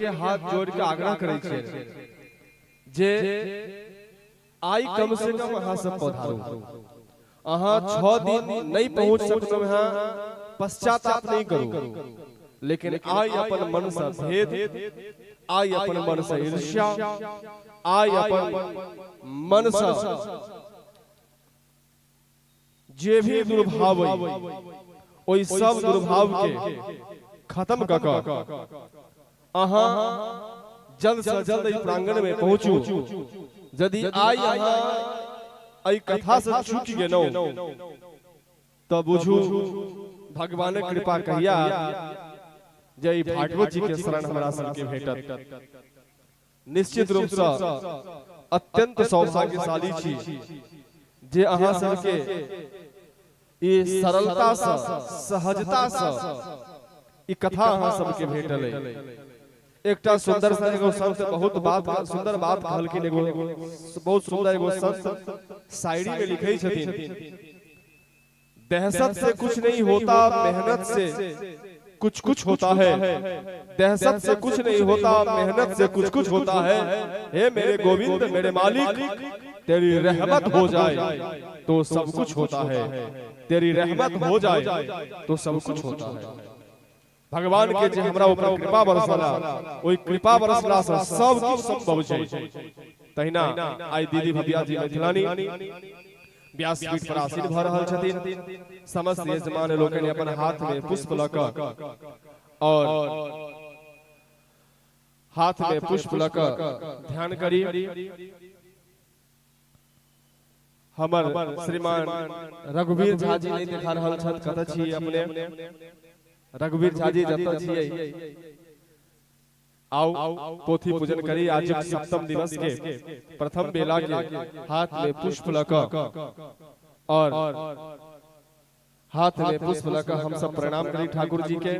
के हाथ जोड़ के आग्रह करे छे जे आई कम से कम अहाँ सब पधारू। अहाँ 6 दिन नहीं पहुंच सकलो हैं, पश्चाताप नहीं करू, लेकिन आई अपन मन से भेद, आई अपन मन से ईर्ष्या, आई अपन मन से जे भी दुर्भाव ओई सब दुर्भाव के खत्म क अहाँ जल्द से जल्द इस प्रांगण में पहुंचू। यदि आई अहाँ आई कथा से चूक गेनो तो बुझू भगवान कृपा कहिया जय भागवत जी के शरण हमरा सबके भेटत। निश्चित रूप से अत्यंत सौभाग्यशाली छी जे अहाँ सबके ये सरलता से, सहजता से ई कथा अहाँ सबके भेटल है। एकटा सुंदर सा एगो संत बहुत बात सुंदर बात कहलखिन, एगो बहुत सुंदर एगो संत शायरी में लिखे छथिन, दहशत से कुछ नहीं होता, मेहनत से कुछ कुछ होता है। दहशत से कुछ नहीं होता, मेहनत से कुछ कुछ होता है। हे मेरे गोविंद मेरे मालिक, तेरी रहमत हो जाए तो सब कुछ होता है। तेरी रहमत हो जाए तो सब कुछ होता है। भगवान के जे हमरा ऊपर कृपा बरसला, ओई कृपा बरसला से सब कुछ संभव छै। तहिना आई दीदी भबिया जी मैथिलानी व्यासपीठ पर आसीन भ रहल छथिन। समस्त यजमान लोकनि अपन हाथ में पुष्प लऽ कऽ और हाथ में पुष्प लऽ कऽ ध्यान करी। हमर श्रीमान रघुवीर झा जी नहीं देखा रहल छथि, कतऽ छी अपने? रघुवीर झा जी जतऽ छियै आओ पोथी पूजन करी। आज सप्तम दिवस के प्रथम बेला के हाथ में पुष्प लऽ कऽ और हाथ में पुष्प लऽ कऽ हम सब प्रणाम करी ठाकुर जी के।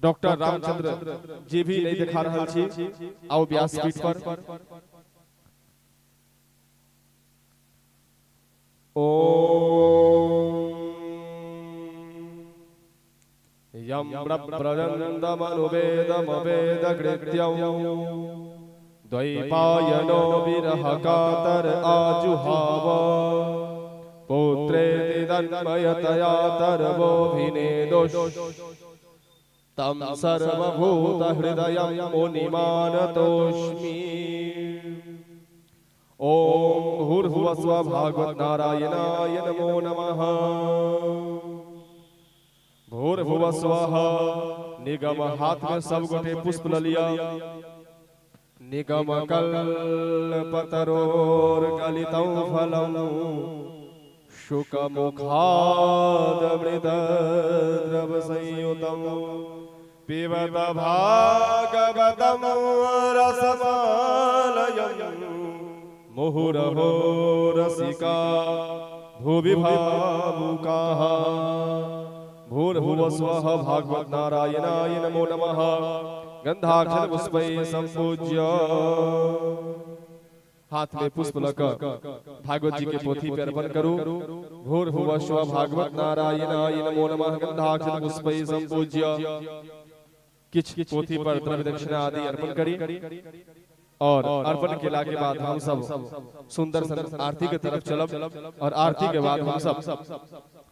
डॉक्टर रामचंद्र जी भी नहीं दिखा रहल छी, आओ व्यासपीठ पर। यम ब्रजन्दमनुवेदमवेदकृत्यं द्वैपायनो विरह कातर आजुहाव पुत्रेति तन्मयतया तरवोऽभिनेदुः तं सर्वभूतहृदयं मुनिमानतोऽस्मि। ओम भूर्भुवः स्वः भागवत नारायणाय नमो नमः। भूर्भुवः स्वः निगम, हाथ में सब गोटे पुष्प ल लिया। निगम कल्पतरोर्गलितं फलं शुकमुखादमृतद्रव संयुतं पिबत भागवतं रसमालयं मुहुरहो रसिका भुवि भावुकाः। भूर्भुवः स्वः भागवत नारायणाय नमो नमः। गंधाक्षर पुष्पैः संपूज्य हाथ में पुष्प लगा भागवत जी के पोथी पर अर्पण करूं। भूर्भुवः स्वः भागवत नारायणाय नमो नमः। गंधाक्षर पुष्पैः संपूज्य किछ पोथी पर द्रव्य दक्षिणा आदि अर्पण करी और अर्पण केला के बाद हम सब सुंदर सन आरती के तरफ चलब और आरती के बाद हम सब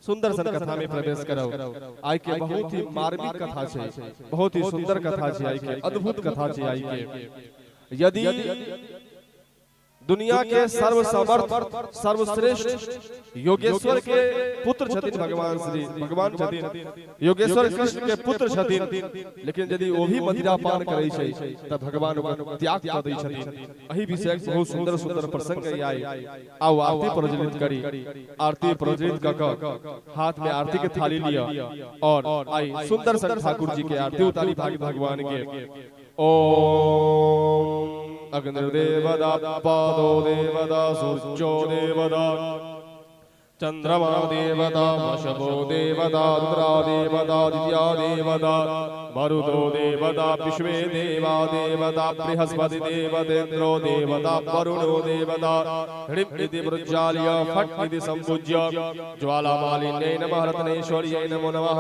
सुंदर सन कथा में प्रवेश करब। आई के बहुत ही मार्मिक कथा छे, बहुत ही सुंदर कथा छे, आई के अद्भुत कथा छे। आई के यदि दुनिया के सर्वसमर्थ सर्वश्रेष्ठ योगेश्वर के पुत्र छथिन भगवान छथिन, योगेश्वर कृष्ण के पुत्र छथिन, लेकिन यदि वो भी मदिरा पान करे छै त भगवान ओकर त्याग क दै छथिन। एही विषय बहुत सुंदर सुंदर प्रसंग आई। आओ आरती प्रज्वलित करी। आरती प्रज्वलित क हाथ में आरती के थाली लिया और आई सुंदर सन ठाकुर जी के आरती उतारी भगवान के। ओम अग्निर्देवदा पादो देवदा सूर्यो देवदा चंद्रमा देवता वशभो देवता रुद्रा देवता दित्या देवता मरुतो देवता विश्वे देवा देवता बृहस्पति देवतेन्द्रो देवता वरुणो देवता ह्रीं इति मृज्जाल्य फट् इति संपूज्य ज्वालामालिन्यै नमः रत्नेश्वर्यै नमो नमः।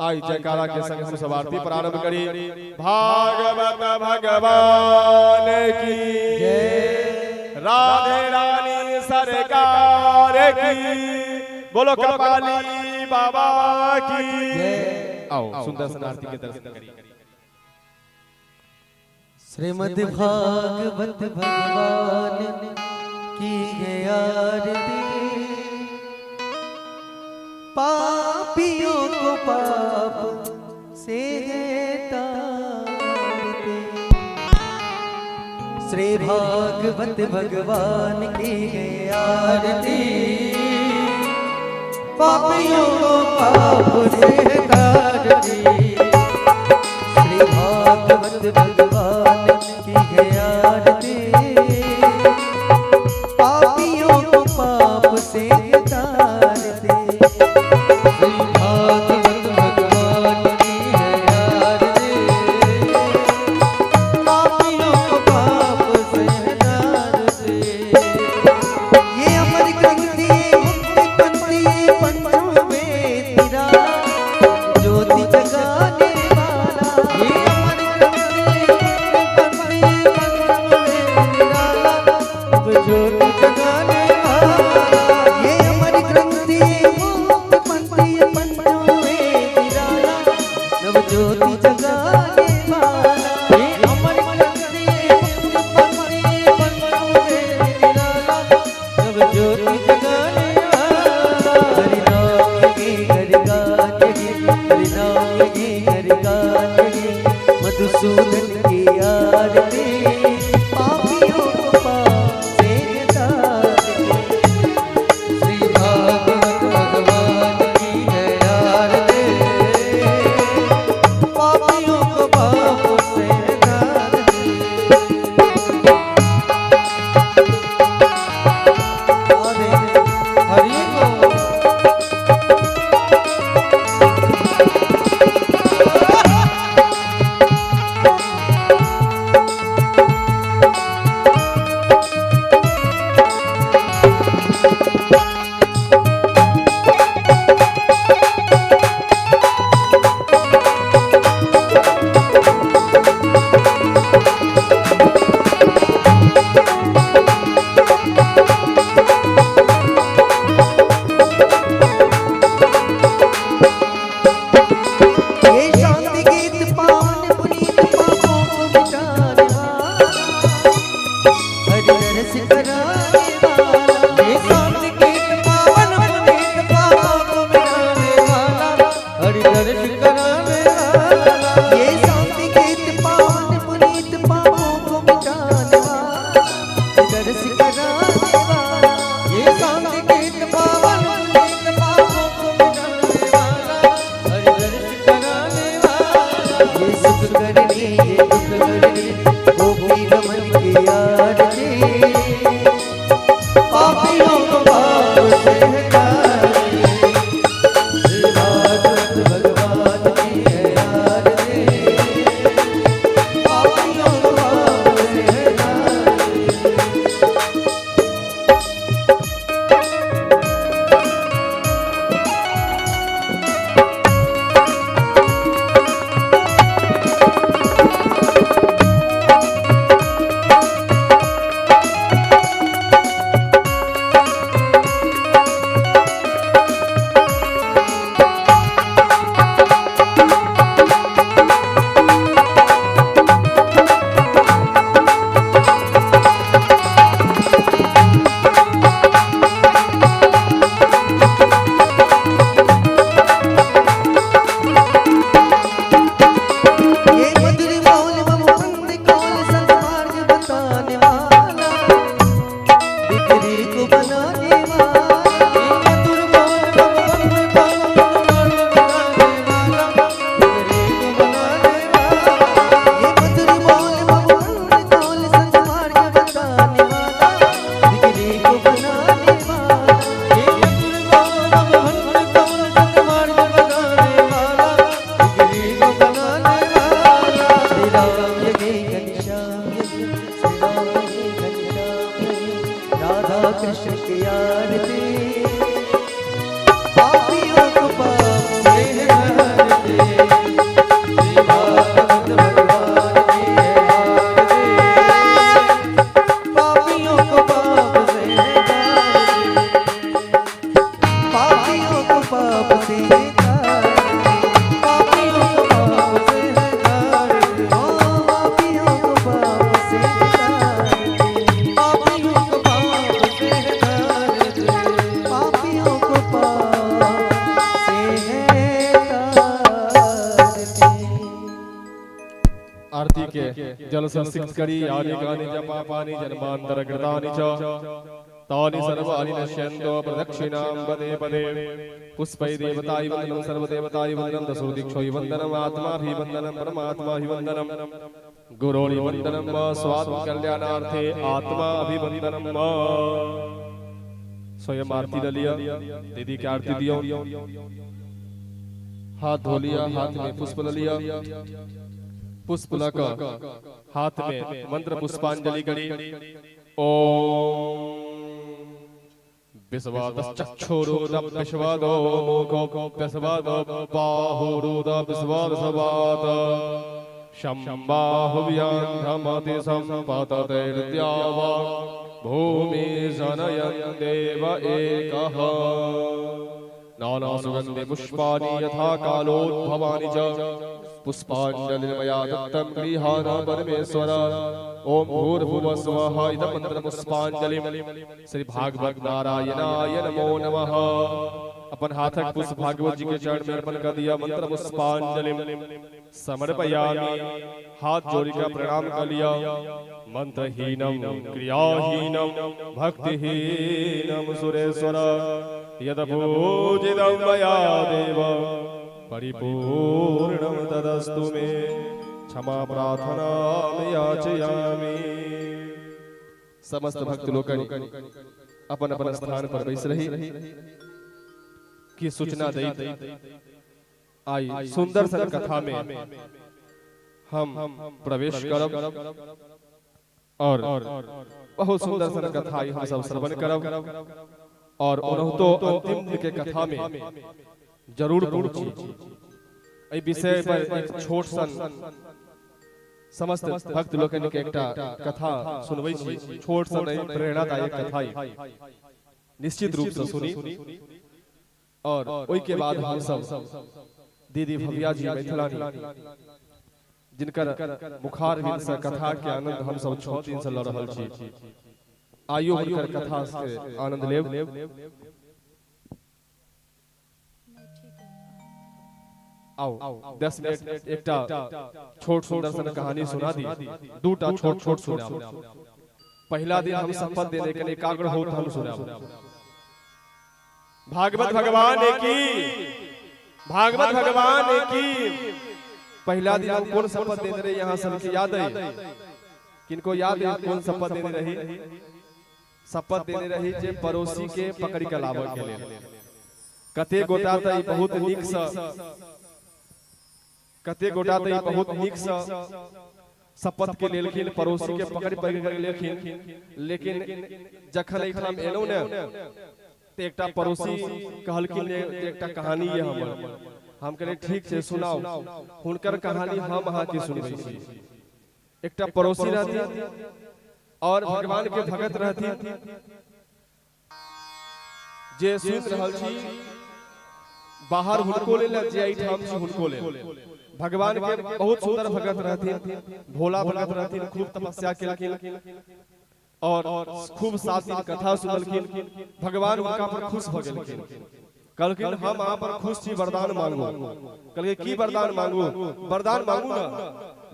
आई जयकारा के संग हम सब आरती प्रारंभ करी। भागवत भगवान की जय, राधे रानी सरकार की, बोलो कपाली बाबा की जय। आओ सुंदर सन आरती के दर्शन करिए। श्रीमद् भागवत भगवान की है आरती, पापियों को पाप से तारते। श्री भागवत भगवान की है आरती, पापियों को पाप से तारते। श्री भागवत भगवान की है आरती, पापियों को पाप से तारते। श्री भागवत भगवान की है आरती, पापियों को पाप से तारते। ये अमर ग्रंथि मुक्ति पंथी पंचों में तेरा ज्योति जगाने वाला। ये अमर ग्रंथि मुक्ति पंथी पंचों में तेरा नव ज्योति जगाने वाला। ये अमर ग्रंथि मुक्ति पंथी पंचों में तेरा नव ज्योति जगाने वाला। हरि नाम की हरि गान की, हरि नाम की हरि गान की, मधुसूदन की आरती, पापियों को पाप से तारते। श्री भागवत भगवान की है आरती, पापियों को पाप से तारते। हरि को की आरती पापियों को पाप से हरते भगवान की है आरती पापियों को पाप से पापियों को पाप से पापियों को पाप से पापियों को पाप से पापियों को पाप से पापियों को पाप से आरती के जल संसिक्त करी आनि गानि जपा पानि जन्मांतर कृतानि च तानि सर्वाणि नश्यन्तो प्रदक्षिणां पदे पदे पुष्पै देवताय वन्दनं सर्वदेवताय वन्दनं दशोदीक्षोय वन्दनम् आत्माभिवन्दनं परमात्माभिवन्दनं गुरोर्वन्दनं वा स्वात्म कल्याणार्थे आत्माभिवन्दनं वा स्वयं आरती डलिया दीदी की आरती दियो हाथ धो लिया हाथ में पुष्प लिया पुष्प लगा हाथ में मंत्र पुष्पांजलि करी ओम विश्वादश्चक्षुरुद विश्वादो मुखो विश्वादो बाहुरुद विश्वादसवाद शम्बाहुव्यान्धमति सम्पततेर्द्यावा भूमि जनयन् देव एकः नानासुगन्धि पुष्पाणि यथा कालोद्भवानि च पुष्पांजलिर्मया दत्तं गृहाण परमेश्वर ओम भूर्भुवः स्वः इदं मंत्र पुष्पांजलिं श्री भागवत नारायणाय नमो नमः। अपन हाथक पुष्प भागवत जी के चरण में अर्पण कर दिया। मंत्र पुष्पांजलिं समर्पयामि। हाथ जोड़ी का प्रणाम कर लिया। मंत्रहीनं क्रियाहीनं भक्तिहीनं सुरेश्वर यदपूजितं मया देव परिपूर्णं तदस्तु मे क्षमा प्रार्थना याचयामि। समस्त भक्त लोग अपन अपन स्थान पर बैस रही की सूचना दी आई सुंदर सन कथा में हम प्रवेश करब और बहुत सुंदर सन कथा हम सब श्रवण करब और उन्होंने अंतिम के कथा में जरूर पहुंची। एहि विषय पर एक छोट सन समस्त भक्त लोकन के एकटा कथा सुनबै छी। छोट सन प्रेरणादायक कथा निश्चित रूप से सुनी और ओई के बाद हम सब दीदी भव्या जी मैथिलानी जिनकर मुखार बिन से कथा के आनंद हम सब 6 दिन से ल रहल छी। आइयो हुनकर कथा से आनंद लेब। आओ 10 मिनट एकटा छोट सुंदर सन कहानी सुना दी। दूटा छोट छोट सुना। पहला दिन हम शपथ देने के एकाग्र होत हम सुना। भागवत भगवान की, भागवत भगवान की। पहला दिन हम कौन शपथ देने रहे यहाँ सबके याद है? किनको याद है कौन शपथ देने रही? शपथ देने रही जे पड़ोसी के पकड़ी के लावे के लिए। कते गोटा त बहुत नीक से कते गोटा त बहुत नीक से शपथ के लेलखिन पड़ोसी के पकड़ के लेलखिन। लेकिन जखन एठाम एलौ ने ते एकटा पड़ोसी कहलखिन एकटा कहानी ये हमर। हम कहले ठीक छै सुनाओ। हुनकर कहानी हम अहाँ के सुनबै छी। एकटा पड़ोसी रहती और भगवान के भगत रहती जे सुन रहल छी बाहर हुनको लेल जे एठाम छी हुनको लेल। भगवान के बहुत सुंदर भगत रहती, भोला भगत रहती, खूब तपस्या केलखिन और खूब 7 दिन कथा सुनलखिन। भगवान उनका पर खुश भ गेलखिन। कहलखिन हम अहाँ पर खुश छी, वरदान मांगू। कहलकै की वरदान मांगू? वरदान मांगू ना।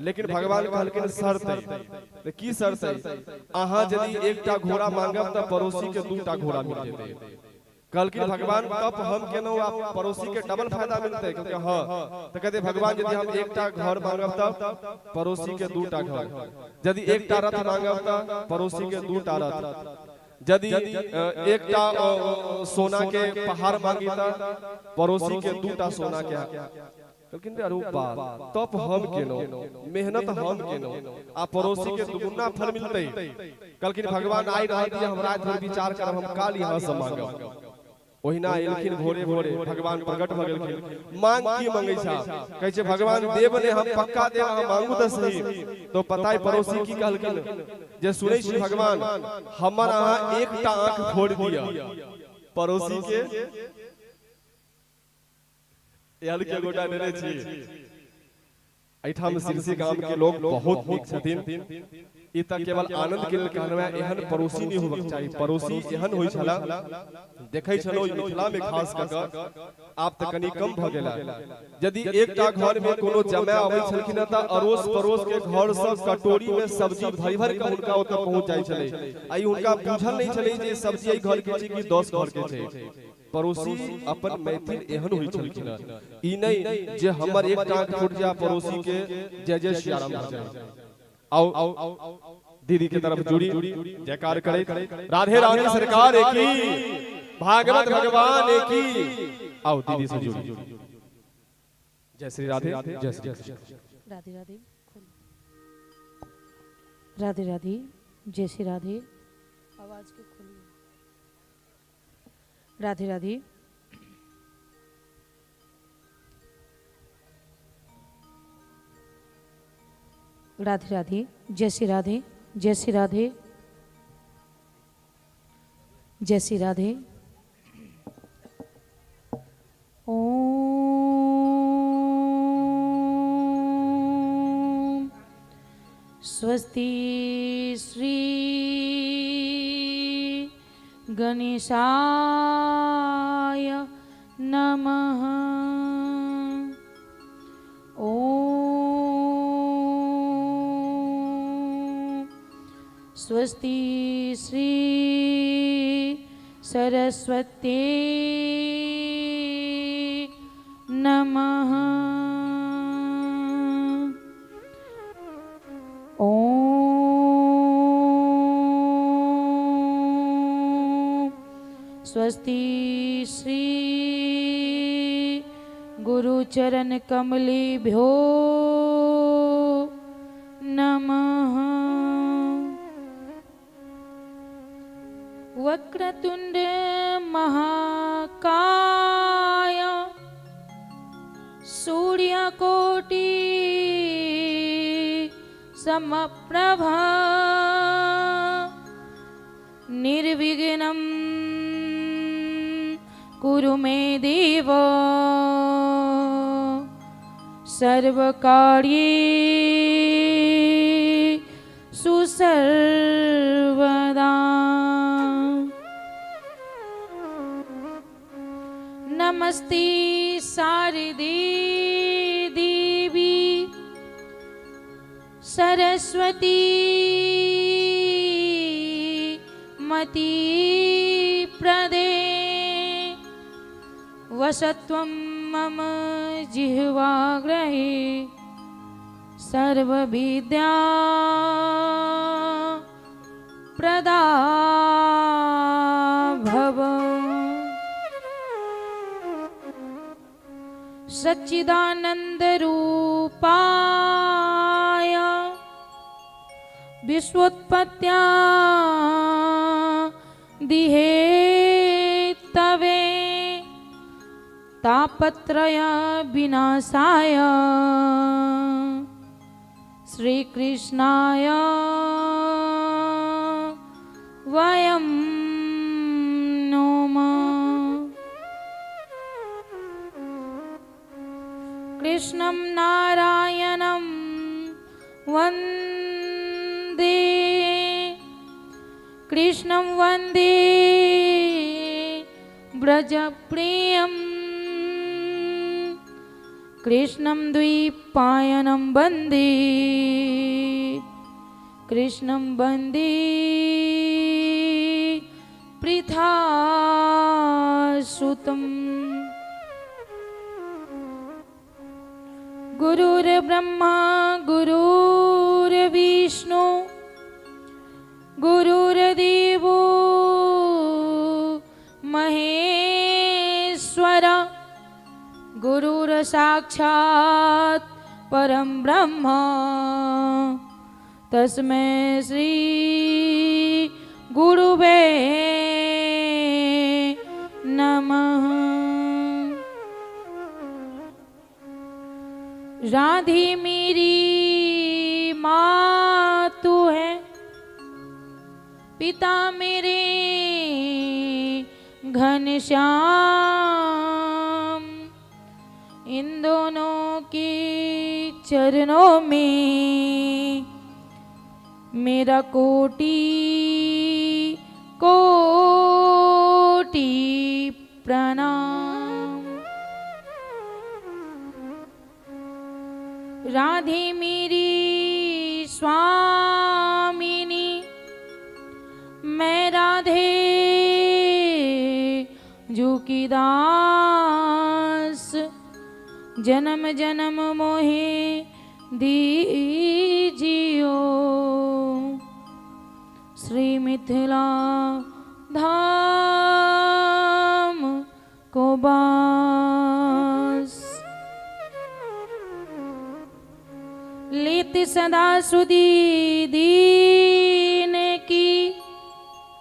लेकिन भगवान कहलखिन शर्त है। की शर्त है? अहाँ यदि एकटा घोड़ा मांगब त पड़ोसी के 2टा घोड़ा मिल जेतै। कहलखिन भगवान तब हम केनो पड़ोसी के डबल फायदा मिलते? कहलकै हां। त कहते भगवान यदि हम एकटा घर मांगब त पड़ोसी के 2टा घर, यदि एकटा रथ मांगब त पड़ोसी के 2टा रथ, यदि एकटा सोना के पहाड़ मांगी त पड़ोसी के 2टा सोना के लेकिन अरे बाप तप हम केनो मेहनत हम केनो आ पड़ोसी के दुगुना फल मिलते कलकिन भगवान आई रहा दिया हमरा थोड़ विचार करब हम काल यहां से मांगब ओहिना एलखिन भोरे भोरे भगवान प्रकट भ गेलखिन मांग की मंगै छा कहै छै भगवान देव ने हम पक्का देव हम मांगू त सही तो पताय पड़ोसी की कहलखिन जे सुनै छी भगवान हमर अहाँ एकटा आंख फोड़ दिया पड़ोसी के याल के गोटा देने छी एठाम सिरसी गांव के लोग बहुत नीक छथिन ई त केवल आनंद के कहनवा एहन पड़ोसी नहीं होबक चाहिए पड़ोसी एहन होई छला देखै छलो मिथिला में खास क आप त कनी कम भ गेला यदि एकटा घर में कोनो जमाय आबै छलखिन त अरोस पड़ोस के घर से कटोरी में सब्जी भरि भरि के हुनका ओत पहुंच जाय छले आई हुनका बुझल नहीं छले जे सब्जी एई घर के छै कि 10 घर के छै पड़ोसी अपन मैथिल एहन होई छलखिन ई नहीं जे हमर एक टांग फूट जा पड़ोसी के जय जय श्री राम भ जाय आओ दीदी की तरफ जुड़ी जयकार करे राधे राधे सरकार की भागवत भगवान की आओ दीदी से जुड़ी जय श्री राधे जय श्री राधे राधे राधे राधे जय श्री राधे आवाज के खोलिए राधे राधे राधे राधे जय श्री राधे जय श्री राधे जय श्री राधे ओम स्वस्ति श्री गणेशाय नमः स्वस्ति श्री सरस्वती नमः ओम स्वस्ति श्री गुरुचरण कमलेभ्यो नमः वक्रतुंड महाकाय सूर्यकोटि समप्रभा निर्विघ्नं कुरु मे देव सर्वकार्येषु सर्वदा नमस्ते शारदे देवी सरस्वती मति प्रदे वसत्वं मम जिह्वाग्रहे सर्वविद्या प्रदा भव सच्चिदानंद रूपाय विश्वोत्पत्त्या दिहेतवे तापत्रय विनाशाय श्री कृष्णाय वयं नमः कृष्णं नारायणं वन्दे कृष्णं वन्दे ब्रजप्रियं कृष्णं द्वैपायनं वन्दे कृष्णं वन्दे पृथासुतम् गुरुर्ब्रह्मा गुरुर्विष्णु गुरुर्देवो महेश्वर गुरुर् साक्षात् परम ब्रह्म तस्मै श्री गुरुवे नमः। राधे मेरी माँ तू है, पिता मेरे घनश्याम, इन दोनों के चरणों में मेरा कोटि कोटि प्रणाम। राधे मेरी स्वामिनी, मैं राधे जो की दास, जन्म जन्म मोहे दीजियो श्री मिथिला धाम को बास। लेत सदा सुधी दी